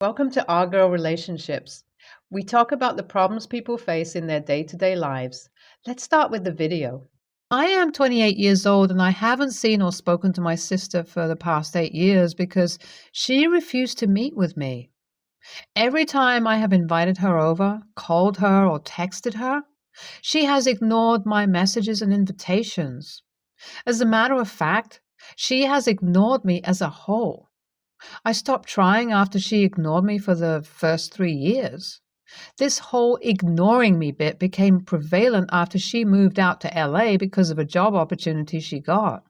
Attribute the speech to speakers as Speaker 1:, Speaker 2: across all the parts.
Speaker 1: Welcome to Our Girl Relationships. We talk about the problems people face in their day-to-day lives. Let's start with the video. I am 28 years old and I haven't seen or spoken to my sister for the past 8 years because she refused to meet with me. Every time I have invited her over, called her, or texted her, she has ignored my messages and invitations. As a matter of fact, she has ignored me as a whole. I stopped trying after she ignored me for the first 3 years. This whole ignoring me bit became prevalent after she moved out to LA because of a job opportunity she got.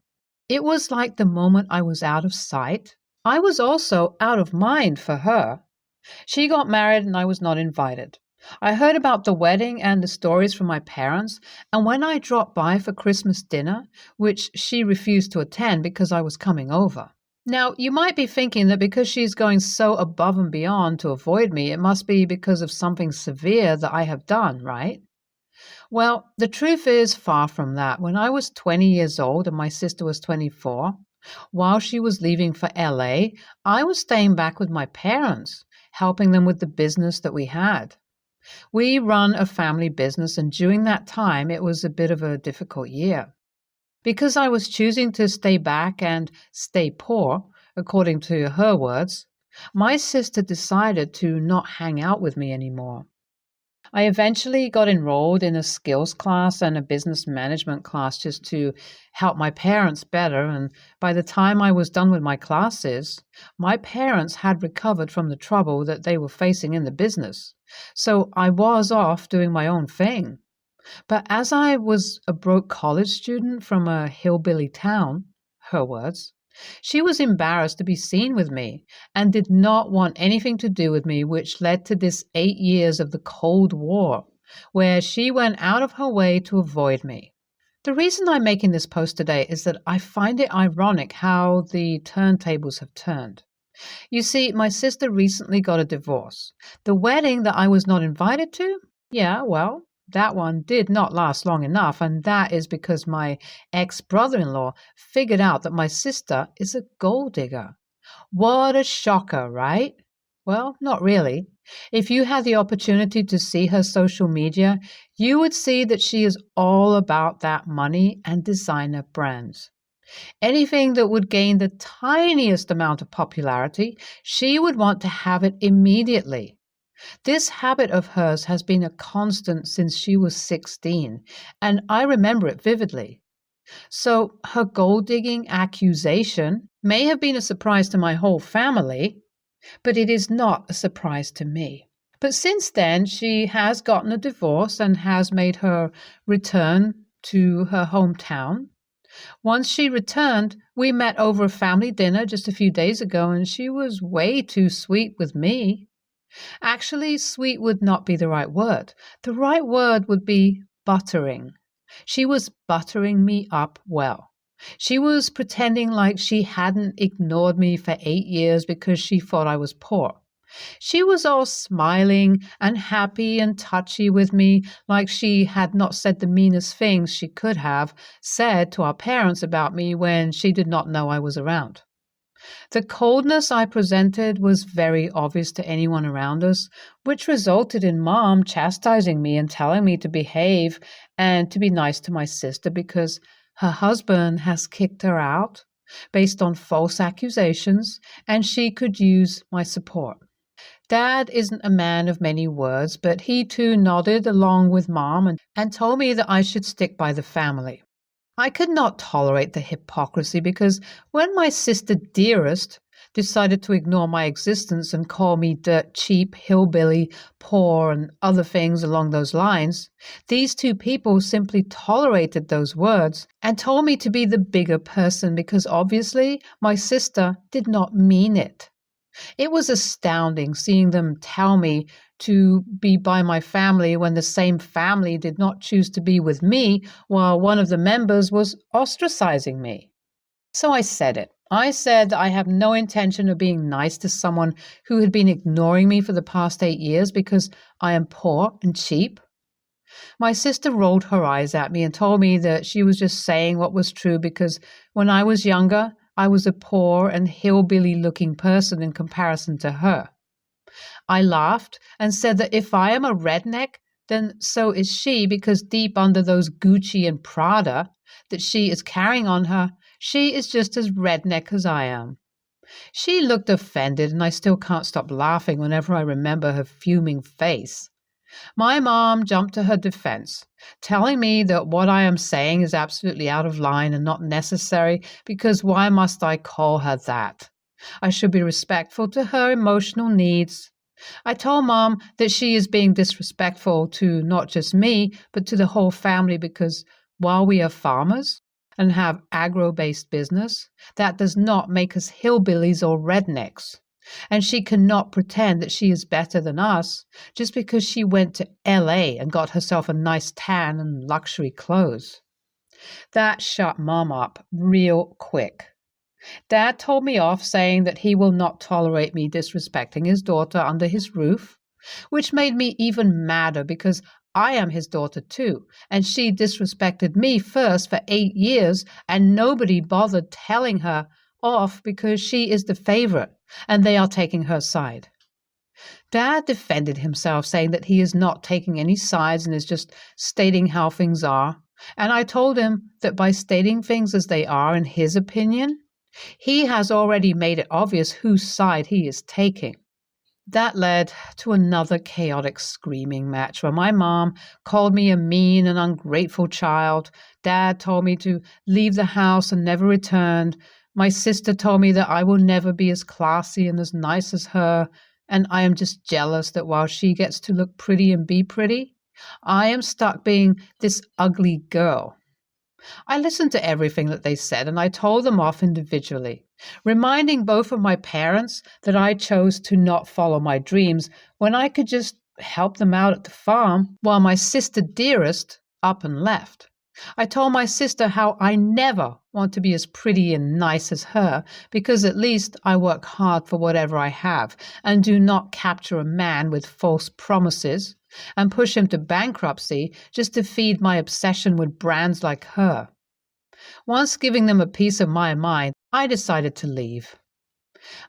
Speaker 1: It was like the moment I was out of sight, I was also out of mind for her. She got married and I was not invited. I heard about the wedding and the stories from my parents, and when I dropped by for Christmas dinner, which she refused to attend because I was coming over. Now, you might be thinking that because she's going so above and beyond to avoid me, it must be because of something severe that I have done, right? Well, the truth is far from that. When I was 20 years old and my sister was 24, while she was leaving for LA, I was staying back with my parents, helping them with the business that we had. We run a family business, and during that time, it was a bit of a difficult year. Because I was choosing to stay back and stay poor, according to her words, my sister decided to not hang out with me anymore. I eventually got enrolled in a skills class and a business management class just to help my parents better, and by the time I was done with my classes, my parents had recovered from the trouble that they were facing in the business. So I was off doing my own thing. But as I was a broke college student from a hillbilly town, her words, she was embarrassed to be seen with me and did not want anything to do with me, which led to this 8 years of the Cold War, where she went out of her way to avoid me. The reason I'm making this post today is that I find it ironic how the turntables have turned. You see, my sister recently got a divorce. The wedding that I was not invited to? Yeah, well, that one did not last long enough, and that is because my ex-brother-in-law figured out that my sister is a gold digger. What a shocker, right? Well, not really. If you had the opportunity to see her social media, you would see that she is all about that money and designer brands. Anything that would gain the tiniest amount of popularity, she would want to have it immediately. This habit of hers has been a constant since she was 16, and I remember it vividly. So her gold-digging accusation may have been a surprise to my whole family, but it is not a surprise to me. But since then, she has gotten a divorce and has made her return to her hometown. Once she returned, we met over a family dinner just a few days ago, and she was way too sweet with me. Actually, sweet would not be the right word. The right word would be buttering. She was buttering me up well. She was pretending like she hadn't ignored me for 8 years because she thought I was poor. She was all smiling and happy and touchy with me, like she had not said the meanest things she could have said to our parents about me when she did not know I was around. The coldness I presented was very obvious to anyone around us, which resulted in Mom chastising me and telling me to behave and to be nice to my sister because her husband has kicked her out based on false accusations and she could use my support. Dad isn't a man of many words, but he too nodded along with Mom and told me that I should stick by the family. I could not tolerate the hypocrisy because when my sister Dearest decided to ignore my existence and call me dirt cheap, hillbilly, poor, and other things along those lines, these two people simply tolerated those words and told me to be the bigger person because obviously my sister did not mean it. It was astounding seeing them tell me to be by my family when the same family did not choose to be with me while one of the members was ostracizing me. So I said it. I said that I have no intention of being nice to someone who had been ignoring me for the past 8 years because I am poor and cheap. My sister rolled her eyes at me and told me that she was just saying what was true because when I was younger, I was a poor and hillbilly-looking person in comparison to her. I laughed and said that if I am a redneck, then so is she, because deep under those Gucci and Prada that she is carrying on her, she is just as redneck as I am. She looked offended, and I still can't stop laughing whenever I remember her fuming face. My mom jumped to her defense, telling me that what I am saying is absolutely out of line and not necessary, because why must I call her that? I should be respectful to her emotional needs. I told Mom that she is being disrespectful to not just me, but to the whole family, because while we are farmers and have agro-based business, that does not make us hillbillies or rednecks. And she cannot pretend that she is better than us just because she went to LA and got herself a nice tan and luxury clothes. That shut Mom up real quick. Dad told me off, saying that he will not tolerate me disrespecting his daughter under his roof, which made me even madder because I am his daughter too, and she disrespected me first for 8 years, and nobody bothered telling her off because she is the favorite, and they are taking her side. Dad defended himself, saying that he is not taking any sides and is just stating how things are, and I told him that by stating things as they are in his opinion, he has already made it obvious whose side he is taking. That led to another chaotic screaming match where my mom called me a mean and ungrateful child. Dad told me to leave the house and never returned. My sister told me that I will never be as classy and as nice as her, and I am just jealous that while she gets to look pretty and be pretty, I am stuck being this ugly girl. I listened to everything that they said, and I told them off individually, reminding both of my parents that I chose to not follow my dreams when I could just help them out at the farm, while my sister dearest up and left. I told my sister how I never want to be as pretty and nice as her, because at least I work hard for whatever I have and do not capture a man with false promises and push him to bankruptcy just to feed my obsession with brands like her. Once giving them a piece of my mind, I decided to leave.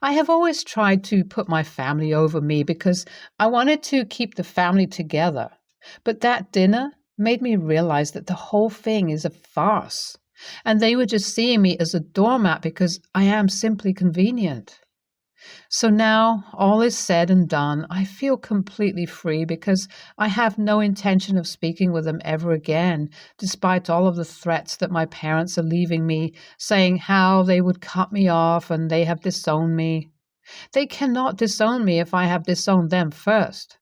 Speaker 1: I have always tried to put my family over me because I wanted to keep the family together, but that dinner made me realize that the whole thing is a farce, and they were just seeing me as a doormat because I am simply convenient. So now all is said and done, I feel completely free because I have no intention of speaking with them ever again, despite all of the threats that my parents are leaving me, saying how they would cut me off and they have disowned me. They cannot disown me if I have disowned them first.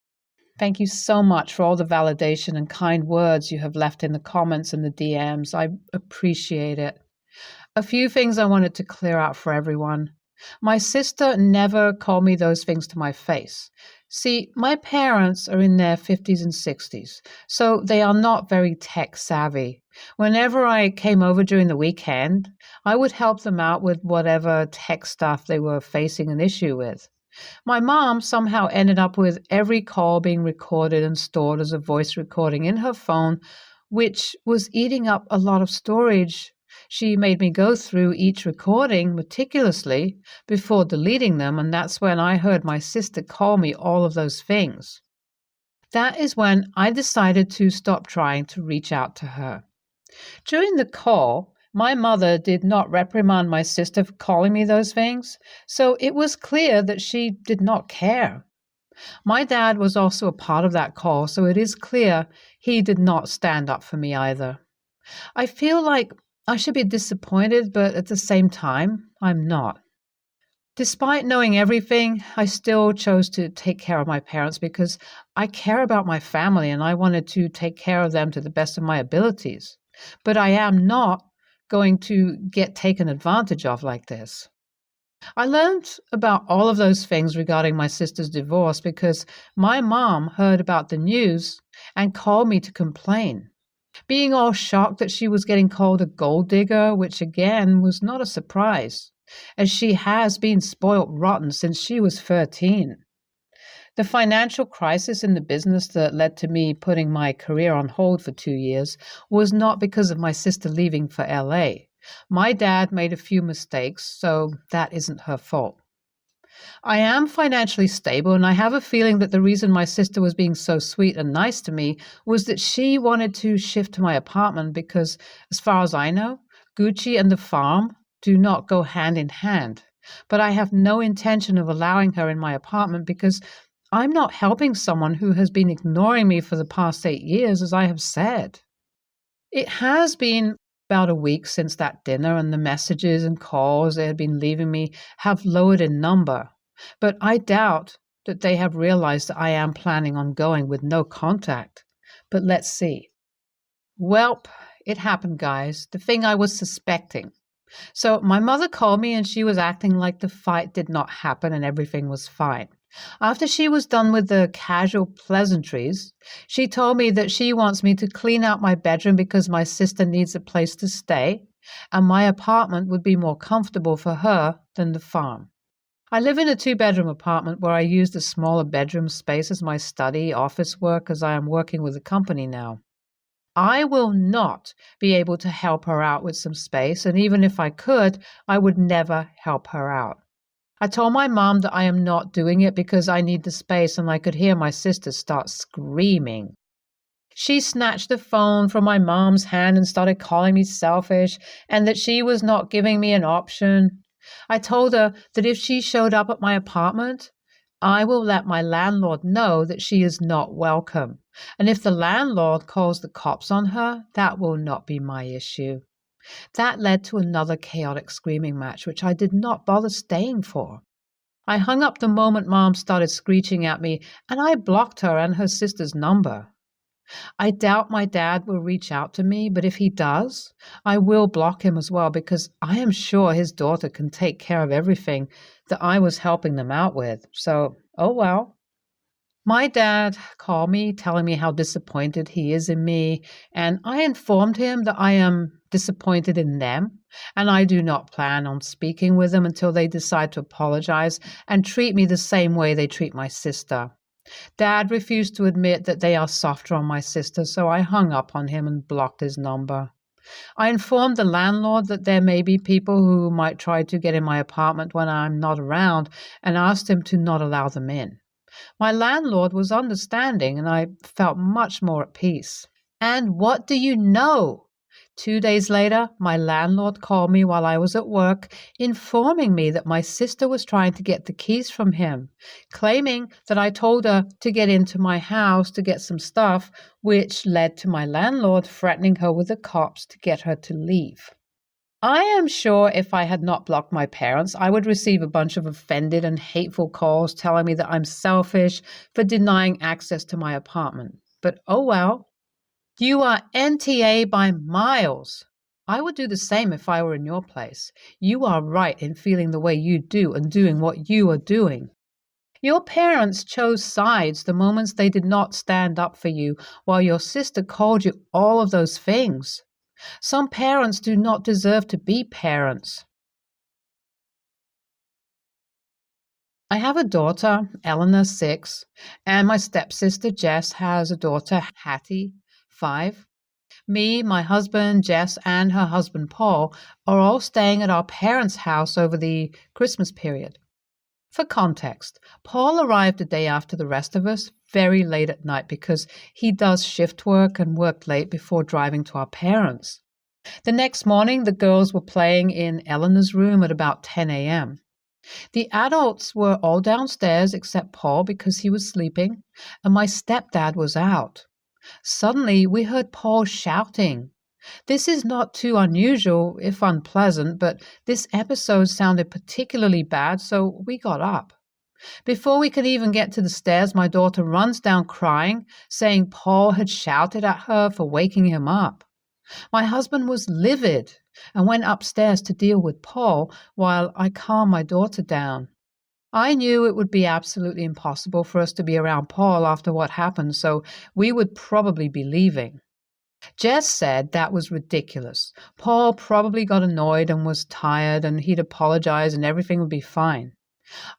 Speaker 1: Thank you so much for all the validation and kind words you have left in the comments and the DMs. I appreciate it. A few things I wanted to clear out for everyone. My sister never called me those things to my face. See, my parents are in their 50s and 60s, so they are not very tech savvy. Whenever I came over during the weekend, I would help them out with whatever tech stuff they were facing an issue with. My mom somehow ended up with every call being recorded and stored as a voice recording in her phone, which was eating up a lot of storage. She made me go through each recording meticulously before deleting them, and that's when I heard my sister call me all of those things. That is when I decided to stop trying to reach out to her. During the call, my mother did not reprimand my sister for calling me those things, so it was clear that she did not care. My dad was also a part of that call, so it is clear he did not stand up for me either. I feel like I should be disappointed, but at the same time, I'm not. Despite knowing everything, I still chose to take care of my parents because I care about my family and I wanted to take care of them to the best of my abilities. But I am not going to get taken advantage of like this. I learned about all of those things regarding my sister's divorce because my mom heard about the news and called me to complain. Being all shocked that she was getting called a gold digger, which again was not a surprise, as she has been spoilt rotten since she was 13. The financial crisis in the business that led to me putting my career on hold for 2 years was not because of my sister leaving for LA. My dad made a few mistakes, so that isn't her fault. I am financially stable, and I have a feeling that the reason my sister was being so sweet and nice to me was that she wanted to shift to my apartment because, as far as I know, Gucci and the farm do not go hand in hand. But I have no intention of allowing her in my apartment because I'm not helping someone who has been ignoring me for the past 8 years, as I have said. It has been about a week since that dinner, and the messages and calls they had been leaving me have lowered in number. But I doubt that they have realized that I am planning on going with no contact. But let's see. Welp, it happened, guys. The thing I was suspecting. So my mother called me and she was acting like the fight did not happen and everything was fine. After she was done with the casual pleasantries, she told me that she wants me to clean out my bedroom because my sister needs a place to stay, and my apartment would be more comfortable for her than the farm. I live in a 2-bedroom apartment where I use the smaller bedroom space as my study, office work, as I am working with a company now. I will not be able to help her out with some space, and even if I could, I would never help her out. I told my mom that I am not doing it because I need the space, and I could hear my sister start screaming. She snatched the phone from my mom's hand and started calling me selfish and that she was not giving me an option. I told her that if she showed up at my apartment, I will let my landlord know that she is not welcome. And if the landlord calls the cops on her, that will not be my issue. That led to another chaotic screaming match, which I did not bother staying for. I hung up the moment Mom started screeching at me, and I blocked her and her sister's number. I doubt my dad will reach out to me, but if he does, I will block him as well because I am sure his daughter can take care of everything that I was helping them out with. So, oh well. My dad called me telling me how disappointed he is in me, and I informed him that I am disappointed in them, and I do not plan on speaking with them until they decide to apologize and treat me the same way they treat my sister. Dad refused to admit that they are softer on my sister, so I hung up on him and blocked his number. I informed the landlord that there may be people who might try to get in my apartment when I'm not around and asked him to not allow them in. My landlord was understanding, and I felt much more at peace. And what do you know? 2 days later, my landlord called me while I was at work, informing me that my sister was trying to get the keys from him, claiming that I told her to get into my house to get some stuff, which led to my landlord threatening her with the cops to get her to leave. I am sure if I had not blocked my parents, I would receive a bunch of offended and hateful calls telling me that I'm selfish for denying access to my apartment. But oh well. You are NTA by miles. I would do the same if I were in your place. You are right in feeling the way you do and doing what you are doing. Your parents chose sides the moments they did not stand up for you, while your sister called you all of those things. Some parents do not deserve to be parents. I have a daughter, Eleanor, 6, and my stepsister, Jess, has a daughter, Hattie, 5. Me, my husband, Jess, and her husband, Paul, are all staying at our parents' house over the Christmas period. For context, Paul arrived a day after the rest of us, very late at night because he does shift work and worked late before driving to our parents. The next morning, the girls were playing in Eleanor's room at about 10 a.m. The adults were all downstairs except Paul because he was sleeping, and my stepdad was out. Suddenly, we heard Paul shouting. This is not too unusual, if unpleasant, but this episode sounded particularly bad, so we got up. Before we could even get to the stairs, my daughter runs down crying, saying Paul had shouted at her for waking him up. My husband was livid and went upstairs to deal with Paul while I calmed my daughter down. I knew it would be absolutely impossible for us to be around Paul after what happened, so we would probably be leaving. Jess said that was ridiculous. Paul probably got annoyed and was tired, and he'd apologize and everything would be fine.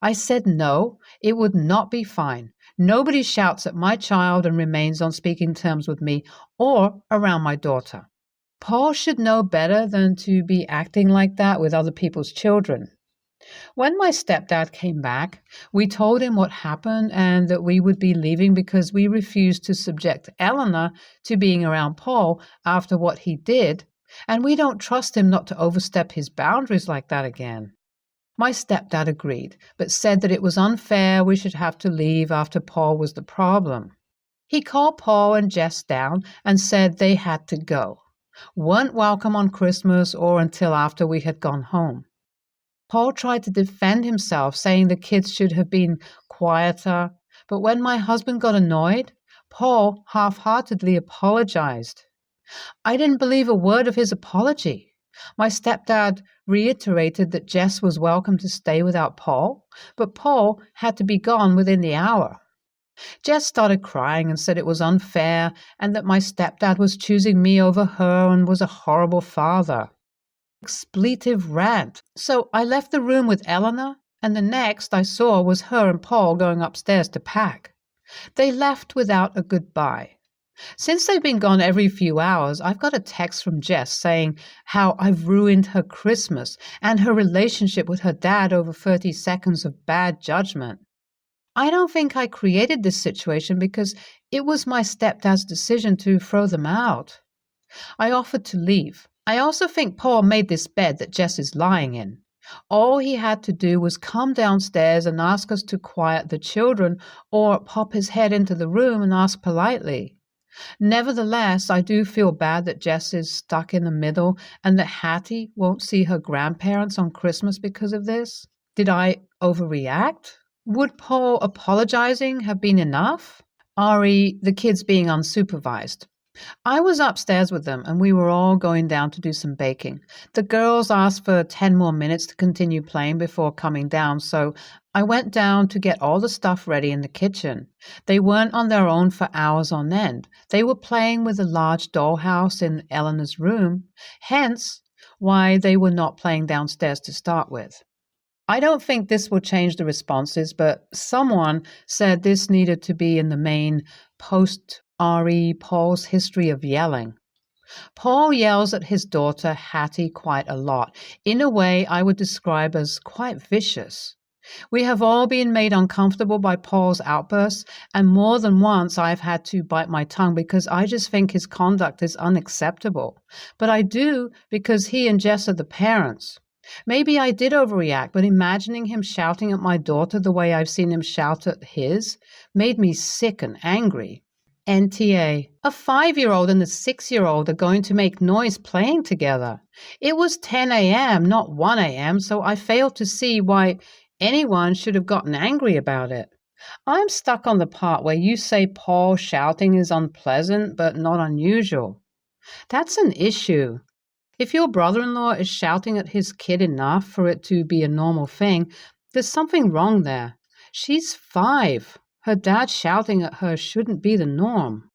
Speaker 1: I said no, it would not be fine. Nobody shouts at my child and remains on speaking terms with me or around my daughter. Paul should know better than to be acting like that with other people's children. When my stepdad came back, we told him what happened and that we would be leaving because we refused to subject Eleanor to being around Paul after what he did, and we don't trust him not to overstep his boundaries like that again. My stepdad agreed, but said that it was unfair we should have to leave after Paul was the problem. He called Paul and Jess down and said they had to go. Weren't welcome on Christmas or until after we had gone home. Paul tried to defend himself, saying the kids should have been quieter, but when my husband got annoyed, Paul half-heartedly apologized. I didn't believe a word of his apology. My stepdad reiterated that Jess was welcome to stay without Paul, but Paul had to be gone within the hour. Jess started crying and said it was unfair and that my stepdad was choosing me over her and was a horrible father. Expletive rant. So I left the room with Eleanor, and the next I saw was her and Paul going upstairs to pack. They left without a goodbye. Since they've been gone every few hours, I've got a text from Jess saying how I've ruined her Christmas and her relationship with her dad over 30 seconds of bad judgment. I don't think I created this situation because it was my stepdad's decision to throw them out. I offered to leave. I also think Paul made this bed that Jess is lying in. All he had to do was come downstairs and ask us to quiet the children or pop his head into the room and ask politely. Nevertheless, I do feel bad that Jess is stuck in the middle and that Hattie won't see her grandparents on Christmas because of this. Did I overreact? Would Paul apologizing have been enough? The kids being unsupervised. I was upstairs with them and we were all going down to do some baking. The girls asked for 10 more minutes to continue playing before coming down, so I went down to get all the stuff ready in the kitchen. They weren't on their own for hours on end. They were playing with a large dollhouse in Eleanor's room, hence why they were not playing downstairs to start with. I don't think this will change the responses, but someone said this needed to be in the main post Paul's history of yelling. Paul yells at his daughter Hattie quite a lot, in a way I would describe as quite vicious. We have all been made uncomfortable by Paul's outbursts, and more than once I've had to bite my tongue because I just think his conduct is unacceptable. But I do because he and Jess are the parents. Maybe I did overreact, but imagining him shouting at my daughter the way I've seen him shout at his made me sick and angry. NTA. A 5-year-old and a 6-year-old are going to make noise playing together. It was 10 a.m., not 1 a.m., so I failed to see why anyone should have gotten angry about it. I'm stuck on the part where you say Paul shouting is unpleasant but not unusual. That's an issue. If your brother-in-law is shouting at his kid enough for it to be a normal thing, there's something wrong there. She's 5. Her dad shouting at her shouldn't be the norm.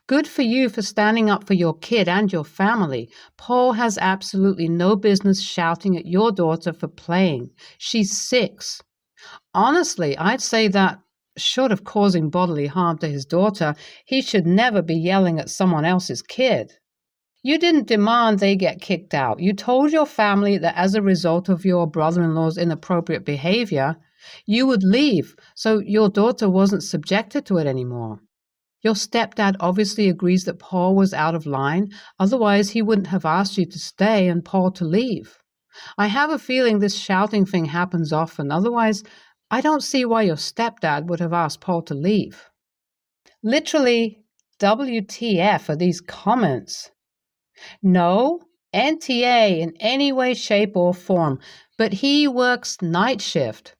Speaker 1: Good for you for standing up for your kid and your family. Paul has absolutely no business shouting at your daughter for playing. She's 6. Honestly, I'd say that, short of causing bodily harm to his daughter, he should never be yelling at someone else's kid. You didn't demand they get kicked out. You told your family that as a result of your brother-in-law's inappropriate behavior, you would leave, so your daughter wasn't subjected to it anymore. Your stepdad obviously agrees that Paul was out of line, otherwise he wouldn't have asked you to stay and Paul to leave. I have a feeling this shouting thing happens often, otherwise I don't see why your stepdad would have asked Paul to leave. Literally, WTF are these comments? No, NTA in any way, shape, or form, but he works night shift.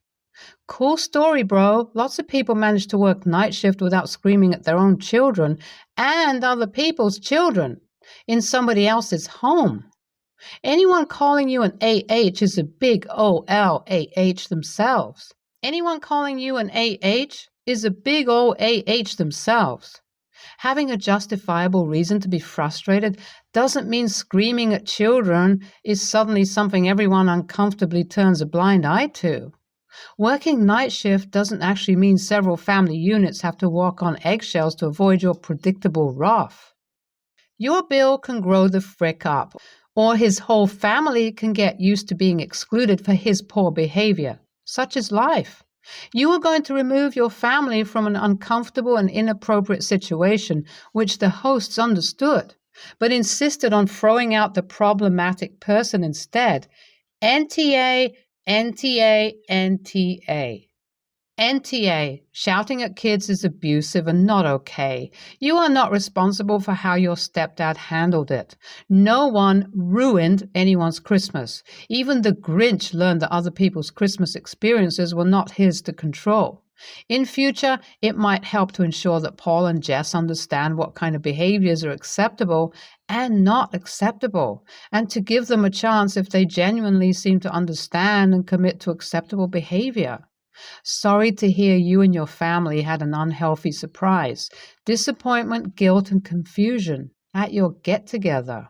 Speaker 1: Cool story, bro. Lots of people manage to work night shift without screaming at their own children and other people's children in somebody else's home. Anyone calling you an AH is a big OLAH themselves. Anyone calling you an AH is a big old AH themselves. Having a justifiable reason to be frustrated doesn't mean screaming at children is suddenly something everyone uncomfortably turns a blind eye to. Working night shift doesn't actually mean several family units have to walk on eggshells to avoid your predictable wrath. Your bill can grow the frick up. Or his whole family can get used to being excluded for his poor behavior. Such is life. You are going to remove your family from an uncomfortable and inappropriate situation which the hosts understood, but insisted on throwing out the problematic person instead. NTA, NTA, NTA. NTA, shouting at kids is abusive and not okay. You are not responsible for how your stepdad handled it. No one ruined anyone's Christmas. Even the Grinch learned that other people's Christmas experiences were not his to control. In future, it might help to ensure that Paul and Jess understand what kind of behaviors are acceptable and not acceptable, and to give them a chance if they genuinely seem to understand and commit to acceptable behavior. Sorry to hear you and your family had an unhealthy surprise, disappointment, guilt, and confusion at your get-together.